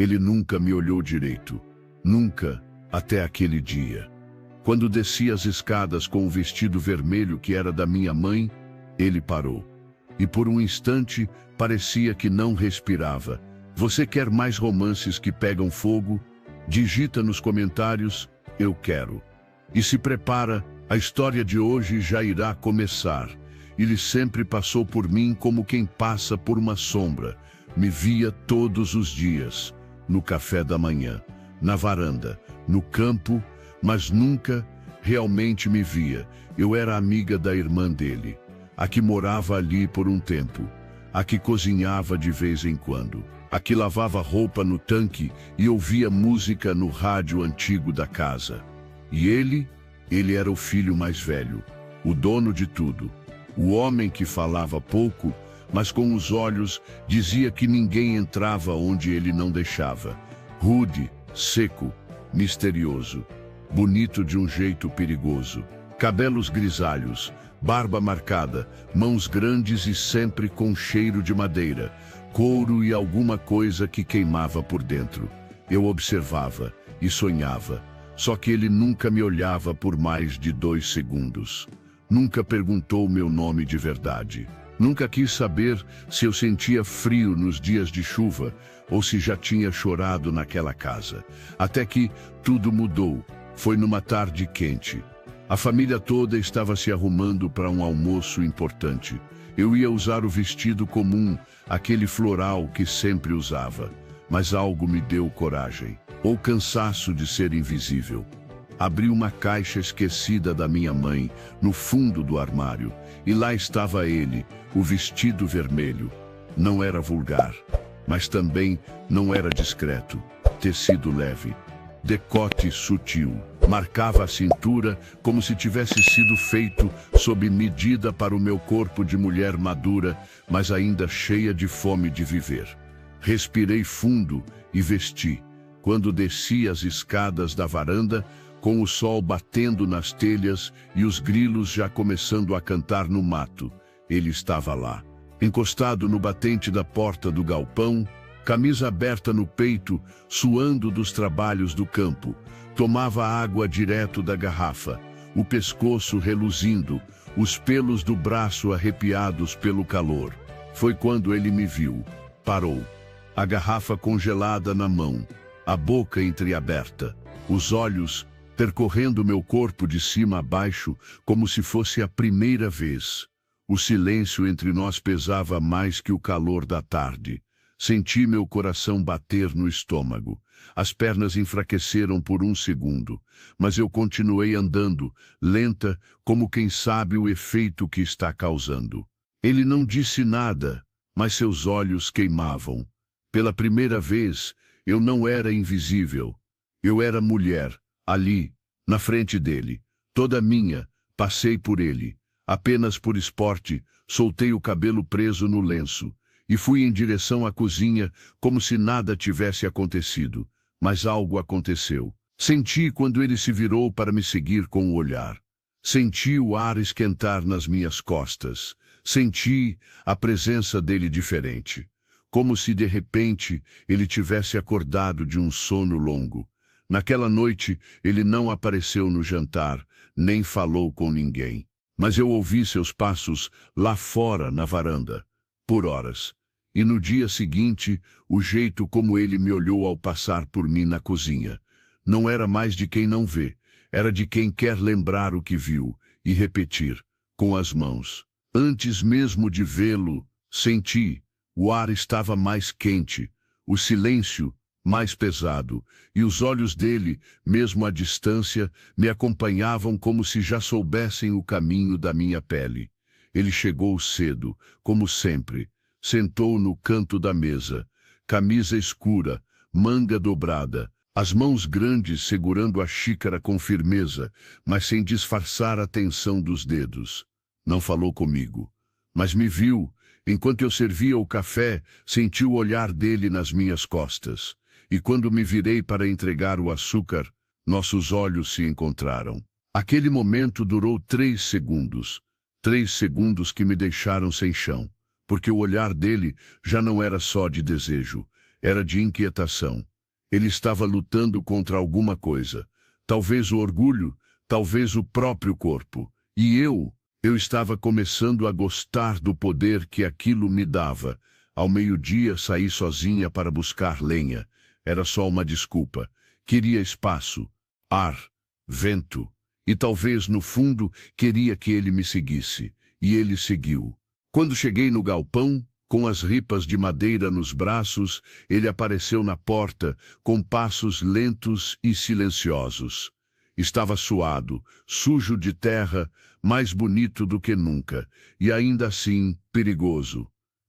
Ele nunca me olhou direito. Nunca, até aquele dia. Quando desci as escadas com o vestido vermelho que era da minha mãe, ele parou. E por um instante, parecia que não respirava. Você quer mais romances que pegam fogo? Digita nos comentários, eu quero. E se prepara, a história de hoje já irá começar. Ele sempre passou por mim como quem passa por uma sombra. Me via todos os dias, no café da manhã, na varanda, no campo, mas nunca realmente me via. Eu era amiga da irmã dele, a que morava ali por um tempo, a que cozinhava de vez em quando, a que lavava roupa no tanque e ouvia música no rádio antigo da casa. E ele era o filho mais velho, o dono de tudo, o homem que falava pouco, mas com os olhos dizia que ninguém entrava onde ele não deixava. Rude, seco, misterioso, bonito de um jeito perigoso. Cabelos grisalhos, barba marcada, mãos grandes e sempre com cheiro de madeira, couro e alguma coisa que queimava por dentro. Eu observava e sonhava, só que ele nunca me olhava por mais de 2 segundos. Nunca perguntou meu nome de verdade. Nunca quis saber se eu sentia frio nos dias de chuva ou se já tinha chorado naquela casa. Até que tudo mudou. Foi numa tarde quente. A família toda estava se arrumando para um almoço importante. Eu ia usar o vestido comum, aquele floral que sempre usava. Mas algo me deu coragem, ou cansaço de ser invisível. Abri uma caixa esquecida da minha mãe, no fundo do armário, e lá estava ele, o vestido vermelho. Não era vulgar, mas também não era discreto. Tecido leve, decote sutil, marcava a cintura como se tivesse sido feito sob medida para o meu corpo de mulher madura, mas ainda cheia de fome de viver. Respirei fundo e vesti. Quando desci as escadas da varanda, com o sol batendo nas telhas e os grilos já começando a cantar no mato, ele estava lá, encostado no batente da porta do galpão, camisa aberta no peito, suando dos trabalhos do campo. Tomava água direto da garrafa, o pescoço reluzindo, os pelos do braço arrepiados pelo calor. Foi quando ele me viu. Parou, a garrafa congelada na mão, a boca entreaberta, os olhos percorrendo meu corpo de cima a baixo, como se fosse a primeira vez. O silêncio entre nós pesava mais que o calor da tarde. Senti meu coração bater no estômago. As pernas enfraqueceram por um segundo, mas eu continuei andando, lenta, como quem sabe o efeito que está causando. Ele não disse nada, mas seus olhos queimavam. Pela primeira vez, eu não era invisível. Eu era mulher. Ali, na frente dele, toda minha, passei por ele. Apenas por esporte, soltei o cabelo preso no lenço e fui em direção à cozinha como se nada tivesse acontecido. Mas algo aconteceu. Senti quando ele se virou para me seguir com o olhar. Senti o ar esquentar nas minhas costas. Senti a presença dele diferente. Como se de repente ele tivesse acordado de um sono longo. Naquela noite, ele não apareceu no jantar, nem falou com ninguém. Mas eu ouvi seus passos lá fora na varanda, por horas. E no dia seguinte, o jeito como ele me olhou ao passar por mim na cozinha. Não era mais de quem não vê, era de quem quer lembrar o que viu e repetir, com as mãos. Antes mesmo de vê-lo, senti, o ar estava mais quente, o silêncio mais pesado, e os olhos dele, mesmo à distância, me acompanhavam como se já soubessem o caminho da minha pele. Ele chegou cedo, como sempre, sentou no canto da mesa, camisa escura, manga dobrada, as mãos grandes segurando a xícara com firmeza, mas sem disfarçar a tensão dos dedos. Não falou comigo, mas me viu. Enquanto eu servia o café, senti o olhar dele nas minhas costas. E quando me virei para entregar o açúcar, nossos olhos se encontraram. Aquele momento durou 3 segundos. 3 segundos que me deixaram sem chão, porque o olhar dele já não era só de desejo, era de inquietação. Ele estava lutando contra alguma coisa. Talvez o orgulho, talvez o próprio corpo. E eu estava começando a gostar do poder que aquilo me dava. Ao meio-dia saí sozinha para buscar lenha. Era só uma desculpa. Queria espaço, ar, vento. E talvez, no fundo, queria que ele me seguisse. E ele seguiu. Quando cheguei no galpão, com as ripas de madeira nos braços, ele apareceu na porta, com passos lentos e silenciosos. Estava suado, sujo de terra, mais bonito do que nunca, e ainda assim perigoso.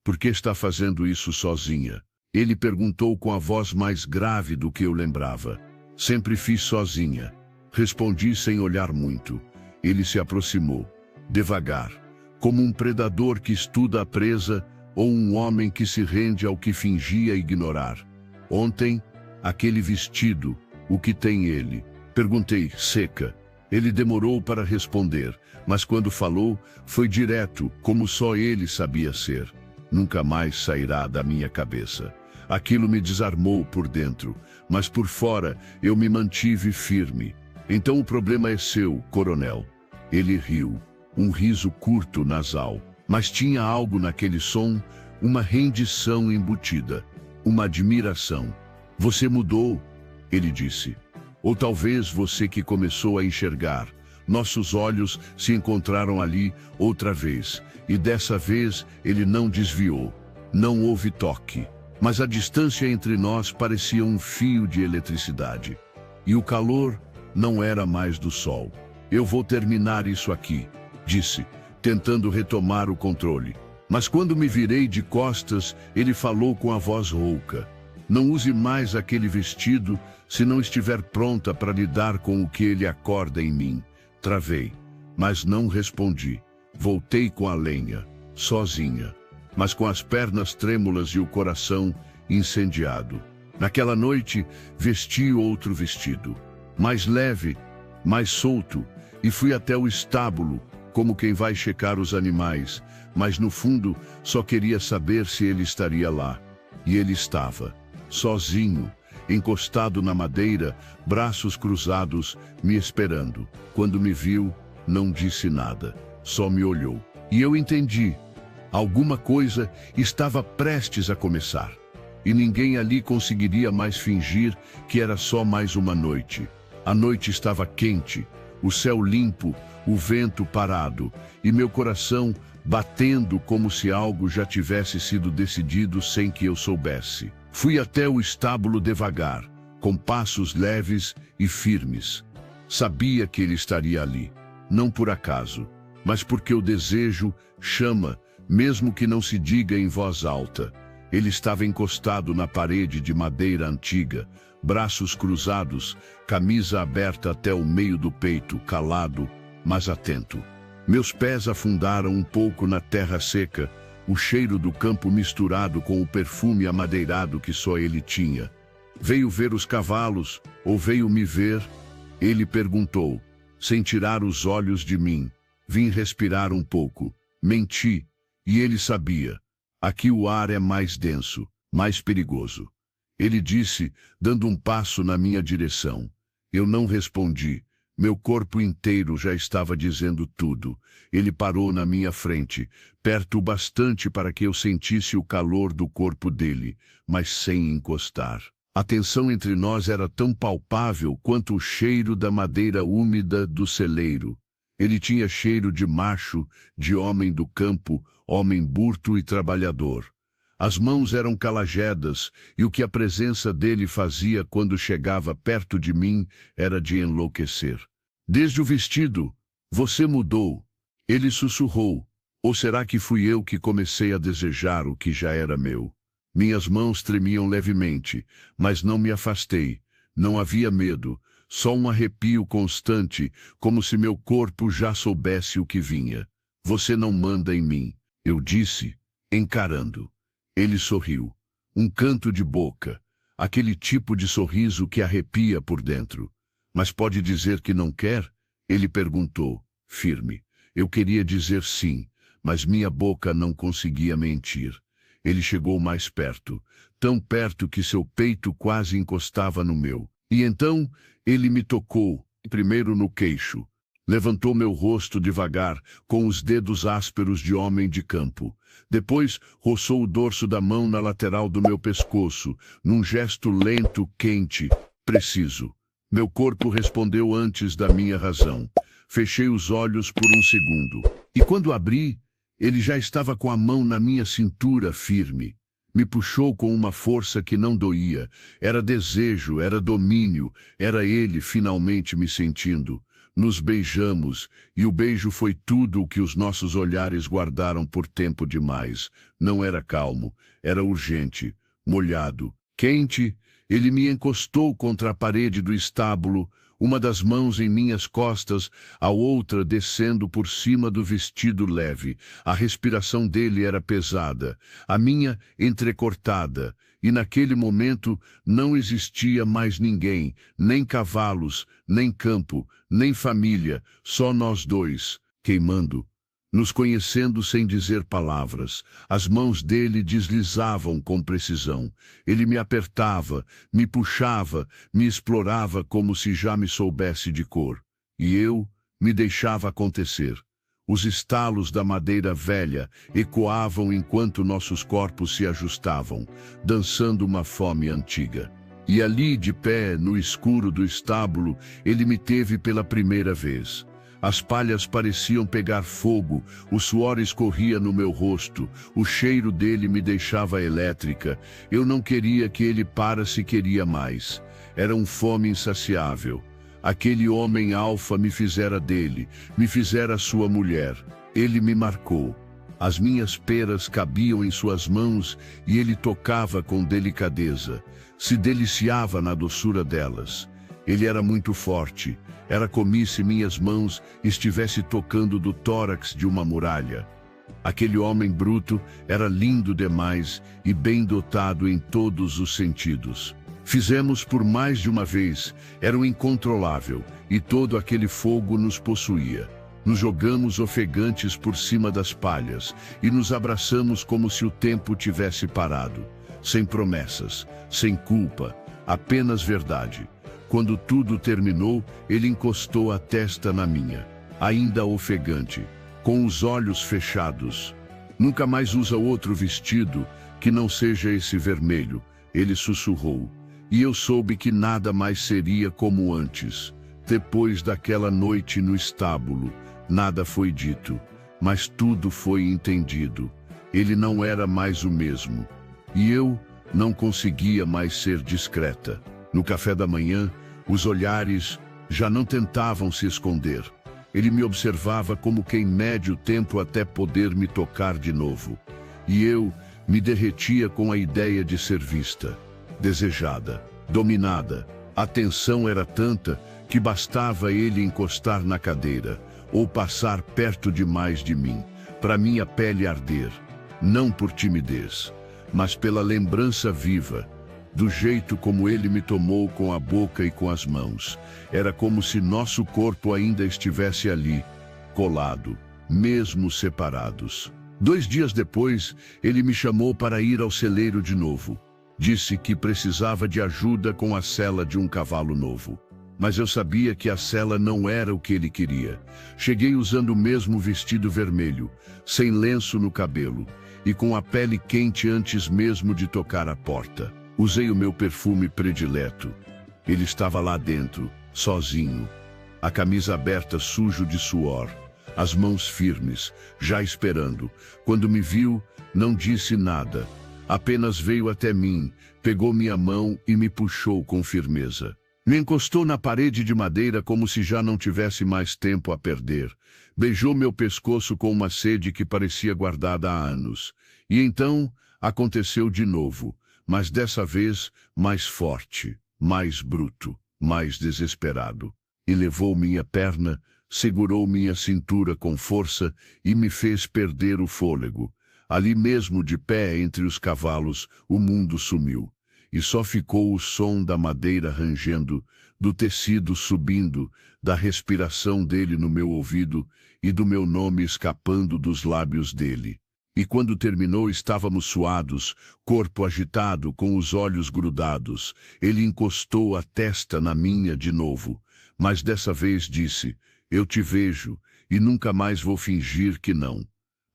Por que está fazendo isso sozinha? Ele perguntou com a voz mais grave do que eu lembrava. Sempre fiz sozinha. Respondi sem olhar muito. Ele se aproximou, devagar, como um predador que estuda a presa ou um homem que se rende ao que fingia ignorar. Ontem, aquele vestido, o que tem ele? Perguntei, seca. Ele demorou para responder, mas quando falou, foi direto, como só ele sabia ser. Nunca mais sairá da minha cabeça. Aquilo me desarmou por dentro, mas por fora eu me mantive firme. Então o problema é seu, coronel. Ele riu, um riso curto, nasal. Mas tinha algo naquele som, uma rendição embutida, uma admiração. Você mudou, ele disse. Ou talvez você que começou a enxergar. Nossos olhos se encontraram ali outra vez, e dessa vez ele não desviou. Não houve toque, mas a distância entre nós parecia um fio de eletricidade. E o calor não era mais do sol. Eu vou terminar isso aqui, disse, tentando retomar o controle. Mas quando me virei de costas, ele falou com a voz rouca. Não use mais aquele vestido se não estiver pronta para lidar com o que ele acorda em mim. Travei, mas não respondi. Voltei com a lenha, sozinha, mas com as pernas trêmulas e o coração incendiado. Naquela noite, vesti outro vestido, mais leve, mais solto, e fui até o estábulo, como quem vai checar os animais, mas no fundo só queria saber se ele estaria lá. E ele estava, sozinho, encostado na madeira, braços cruzados, me esperando. Quando me viu, não disse nada, só me olhou. E eu entendi. Alguma coisa estava prestes a começar. E ninguém ali conseguiria mais fingir que era só mais uma noite. A noite estava quente, o céu limpo, o vento parado, e meu coração batendo como se algo já tivesse sido decidido sem que eu soubesse. Fui até o estábulo devagar, com passos leves e firmes. Sabia que ele estaria ali, não por acaso, mas porque o desejo chama, mesmo que não se diga em voz alta. Ele estava encostado na parede de madeira antiga, braços cruzados, camisa aberta até o meio do peito, calado, mas atento. Meus pés afundaram um pouco na terra seca, o cheiro do campo misturado com o perfume amadeirado que só ele tinha. Veio ver os cavalos, ou veio me ver? Ele perguntou, sem tirar os olhos de mim. Vim respirar um pouco. Menti, e ele sabia. Aqui o ar é mais denso, mais perigoso. Ele disse, dando um passo na minha direção. Eu não respondi. Meu corpo inteiro já estava dizendo tudo. Ele parou na minha frente, perto o bastante para que eu sentisse o calor do corpo dele, mas sem encostar. A tensão entre nós era tão palpável quanto o cheiro da madeira úmida do celeiro. Ele tinha cheiro de macho, de homem do campo, homem burto e trabalhador. As mãos eram calajedas, e o que a presença dele fazia quando chegava perto de mim era de enlouquecer. Desde o vestido, você mudou. Ele sussurrou. Ou será que fui eu que comecei a desejar o que já era meu? Minhas mãos tremiam levemente, mas não me afastei. Não havia medo, só um arrepio constante, como se meu corpo já soubesse o que vinha. Você não manda em mim, eu disse, encarando. Ele sorriu. Um canto de boca, aquele tipo de sorriso que arrepia por dentro. Mas pode dizer que não quer? Ele perguntou, firme. Eu queria dizer sim, mas minha boca não conseguia mentir. Ele chegou mais perto, tão perto que seu peito quase encostava no meu. E então ele me tocou, primeiro no queixo. Levantou meu rosto devagar, com os dedos ásperos de homem de campo. Depois, roçou o dorso da mão na lateral do meu pescoço, num gesto lento, quente, preciso. Meu corpo respondeu antes da minha razão. Fechei os olhos por um segundo. E quando abri, ele já estava com a mão na minha cintura firme. Me puxou com uma força que não doía. Era desejo, era domínio, era ele finalmente me sentindo. Nos beijamos, e o beijo foi tudo o que os nossos olhares guardaram por tempo demais. Não era calmo, era urgente, molhado, quente. Ele me encostou contra a parede do estábulo, uma das mãos em minhas costas, a outra descendo por cima do vestido leve. A respiração dele era pesada, a minha entrecortada, e naquele momento não existia mais ninguém, nem cavalos, nem campo, nem família, só nós dois, queimando, nos conhecendo sem dizer palavras. As mãos dele deslizavam com precisão. Ele me apertava, me puxava, me explorava como se já me soubesse de cor. E eu me deixava acontecer. Os estalos da madeira velha ecoavam enquanto nossos corpos se ajustavam, dançando uma fome antiga. E ali, de pé, no escuro do estábulo, ele me teve pela primeira vez. As palhas pareciam pegar fogo, o suor escorria no meu rosto, o cheiro dele me deixava elétrica. Eu não queria que ele parasse, queria mais. Era uma fome insaciável. Aquele homem alfa me fizera dele, me fizera sua mulher. Ele me marcou. As minhas peras cabiam em suas mãos e ele tocava com delicadeza. Se deliciava na doçura delas. Ele era muito forte. Era como se minhas mãos estivessem tocando do tórax de uma muralha. Aquele homem bruto era lindo demais e bem dotado em todos os sentidos. Fizemos por mais de uma vez, era um incontrolável, e todo aquele fogo nos possuía. Nos jogamos ofegantes por cima das palhas e nos abraçamos como se o tempo tivesse parado. Sem promessas, sem culpa, apenas verdade. Quando tudo terminou, ele encostou a testa na minha, ainda ofegante, com os olhos fechados. Nunca mais usa outro vestido que não seja esse vermelho, ele sussurrou. E eu soube que nada mais seria como antes. Depois daquela noite no estábulo, nada foi dito, mas tudo foi entendido. Ele não era mais o mesmo. E eu não conseguia mais ser discreta. No café da manhã, os olhares já não tentavam se esconder. Ele me observava como quem mede o tempo até poder me tocar de novo. E eu me derretia com a ideia de ser vista, desejada, dominada. A tensão era tanta que bastava ele encostar na cadeira ou passar perto demais de mim, para minha pele arder, não por timidez, mas pela lembrança viva, do jeito como ele me tomou com a boca e com as mãos. Era como se nosso corpo ainda estivesse ali, colado, mesmo separados. 2 dias depois, ele me chamou para ir ao celeiro de novo. Disse que precisava de ajuda com a sela de um cavalo novo. Mas eu sabia que a sela não era o que ele queria. Cheguei usando o mesmo vestido vermelho, sem lenço no cabelo, e com a pele quente antes mesmo de tocar a porta. Usei o meu perfume predileto. Ele estava lá dentro, sozinho, a camisa aberta, sujo de suor, as mãos firmes, já esperando. Quando me viu, não disse nada. Apenas veio até mim, pegou minha mão e me puxou com firmeza. Me encostou na parede de madeira como se já não tivesse mais tempo a perder. Beijou meu pescoço com uma sede que parecia guardada há anos. E então aconteceu de novo, mas dessa vez mais forte, mais bruto, mais desesperado. E levou minha perna, segurou minha cintura com força e me fez perder o fôlego. Ali mesmo, de pé entre os cavalos, o mundo sumiu. E só ficou o som da madeira rangendo, do tecido subindo, da respiração dele no meu ouvido e do meu nome escapando dos lábios dele. E quando terminou, estávamos suados, corpo agitado, com os olhos grudados. Ele encostou a testa na minha de novo, mas dessa vez disse: eu te vejo, e nunca mais vou fingir que não.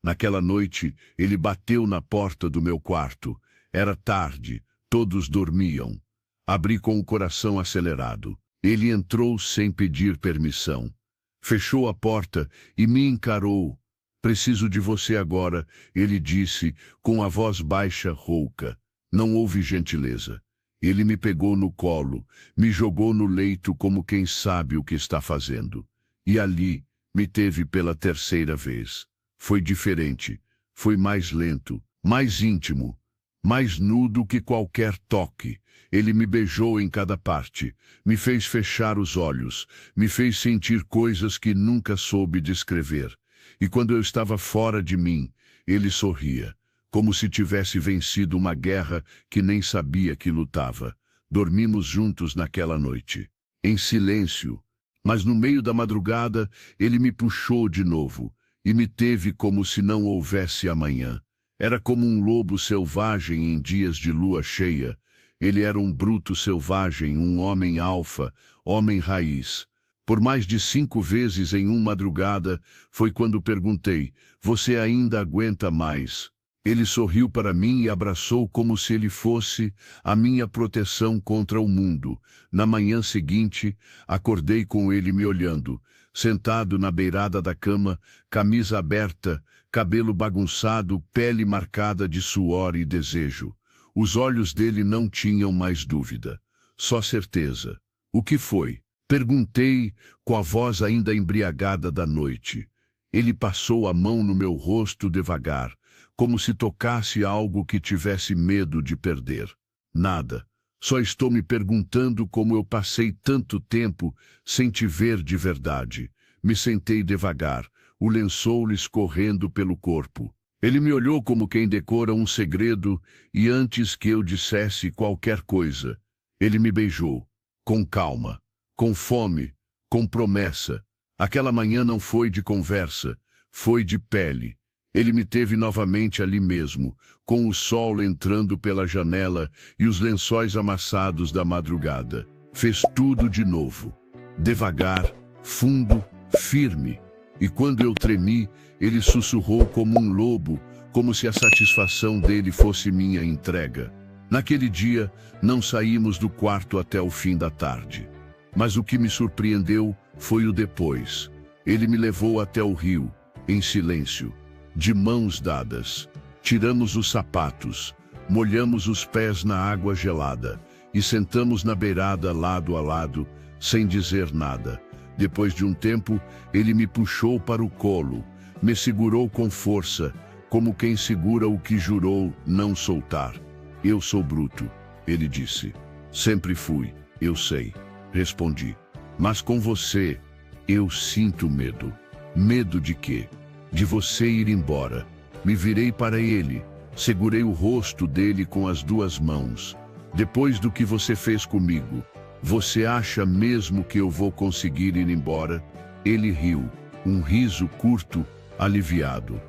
Naquela noite, ele bateu na porta do meu quarto. Era tarde, todos dormiam. Abri com o coração acelerado. Ele entrou sem pedir permissão. Fechou a porta e me encarou. Preciso de você agora, ele disse, com a voz baixa, rouca. Não houve gentileza. Ele me pegou no colo, me jogou no leito como quem sabe o que está fazendo. E ali, me teve pela terceira vez. Foi diferente, foi mais lento, mais íntimo, mais nudo que qualquer toque. Ele me beijou em cada parte, me fez fechar os olhos, me fez sentir coisas que nunca soube descrever. E quando eu estava fora de mim, ele sorria, como se tivesse vencido uma guerra que nem sabia que lutava. Dormimos juntos naquela noite, em silêncio, mas no meio da madrugada ele me puxou de novo e me teve como se não houvesse amanhã. Era como um lobo selvagem em dias de lua cheia. Ele era um bruto selvagem, um homem alfa, homem raiz. Por mais de 5 vezes em uma madrugada, foi quando perguntei: você ainda aguenta mais? Ele sorriu para mim e abraçou como se ele fosse a minha proteção contra o mundo. Na manhã seguinte, acordei com ele me olhando, sentado na beirada da cama, camisa aberta, cabelo bagunçado, pele marcada de suor e desejo. Os olhos dele não tinham mais dúvida, só certeza. O que foi? Perguntei, com a voz ainda embriagada da noite. Ele passou a mão no meu rosto devagar, como se tocasse algo que tivesse medo de perder. Nada. Só estou me perguntando como eu passei tanto tempo sem te ver de verdade. Me sentei devagar, o lençol lhe escorrendo pelo corpo. Ele me olhou como quem decora um segredo e antes que eu dissesse qualquer coisa, ele me beijou, com calma, com fome, com promessa. Aquela manhã não foi de conversa, foi de pele. Ele me teve novamente ali mesmo, com o sol entrando pela janela e os lençóis amassados da madrugada. Fez tudo de novo, devagar, fundo, firme. E quando eu tremi, ele sussurrou como um lobo, como se a satisfação dele fosse minha entrega. Naquele dia, não saímos do quarto até o fim da tarde. Mas o que me surpreendeu foi o depois. Ele me levou até o rio, em silêncio, de mãos dadas. Tiramos os sapatos, molhamos os pés na água gelada e sentamos na beirada lado a lado, sem dizer nada. Depois de um tempo, ele me puxou para o colo, me segurou com força, como quem segura o que jurou não soltar. Eu sou bruto, ele disse. Sempre fui, eu sei, respondi. Mas com você, eu sinto medo. Medo de quê? De você ir embora. Me virei para ele, segurei o rosto dele com as 2 mãos. Depois do que você fez comigo, você acha mesmo que eu vou conseguir ir embora? Ele riu, um riso curto, aliviado.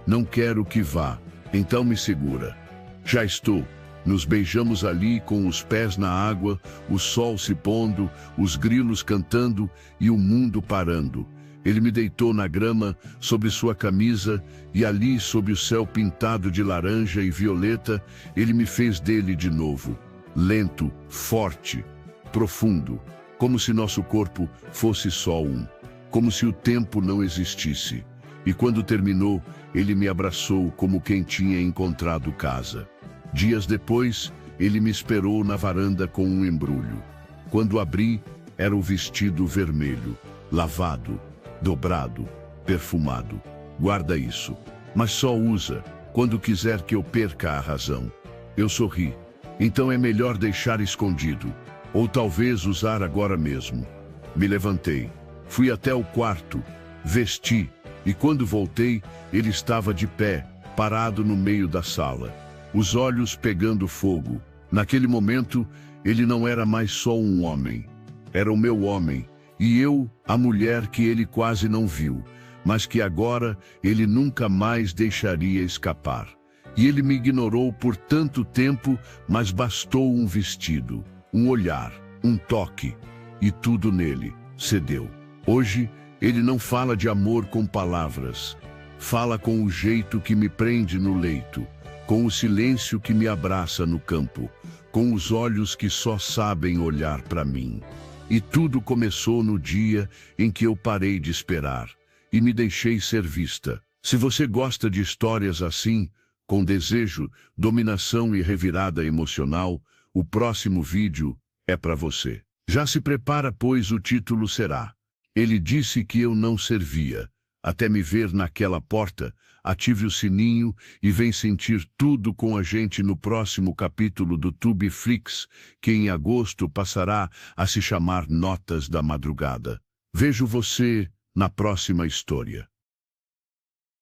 Não quero que vá, então me segura. Já estou. Nos beijamos ali com os pés na água, o sol se pondo, os grilos cantando e o mundo parando. Ele me deitou na grama, sobre sua camisa, e ali, sob o céu pintado de laranja e violeta, ele me fez dele de novo. Lento, forte, profundo, como se nosso corpo fosse só um, como se o tempo não existisse. E quando terminou, ele me abraçou como quem tinha encontrado casa. Dias depois, ele me esperou na varanda com um embrulho. Quando abri, era o vestido vermelho, lavado, dobrado, perfumado. Guarda isso, mas só usa quando quiser que eu perca a razão. Eu sorri. Então é melhor deixar escondido, ou talvez usar agora mesmo. Me levantei, fui até o quarto, vesti, e quando voltei, ele estava de pé, parado no meio da sala, os olhos pegando fogo. Naquele momento, ele não era mais só um homem. Era o meu homem, e eu, a mulher que ele quase não viu, mas que agora ele nunca mais deixaria escapar. E ele me ignorou por tanto tempo, mas bastou um vestido, um olhar, um toque, e tudo nele cedeu. Hoje, ele não fala de amor com palavras. Fala com o jeito que me prende no leito, com o silêncio que me abraça no campo, com os olhos que só sabem olhar para mim. E tudo começou no dia em que eu parei de esperar e me deixei ser vista. Se você gosta de histórias assim, com desejo, dominação e revirada emocional, o próximo vídeo é para você. Já se prepara, pois o título será: Ele disse que eu não servia. Até me ver naquela porta, ative o sininho e vem sentir tudo com a gente no próximo capítulo do Tubeflix, que em agosto passará a se chamar Notas da Madrugada. Vejo você na próxima história.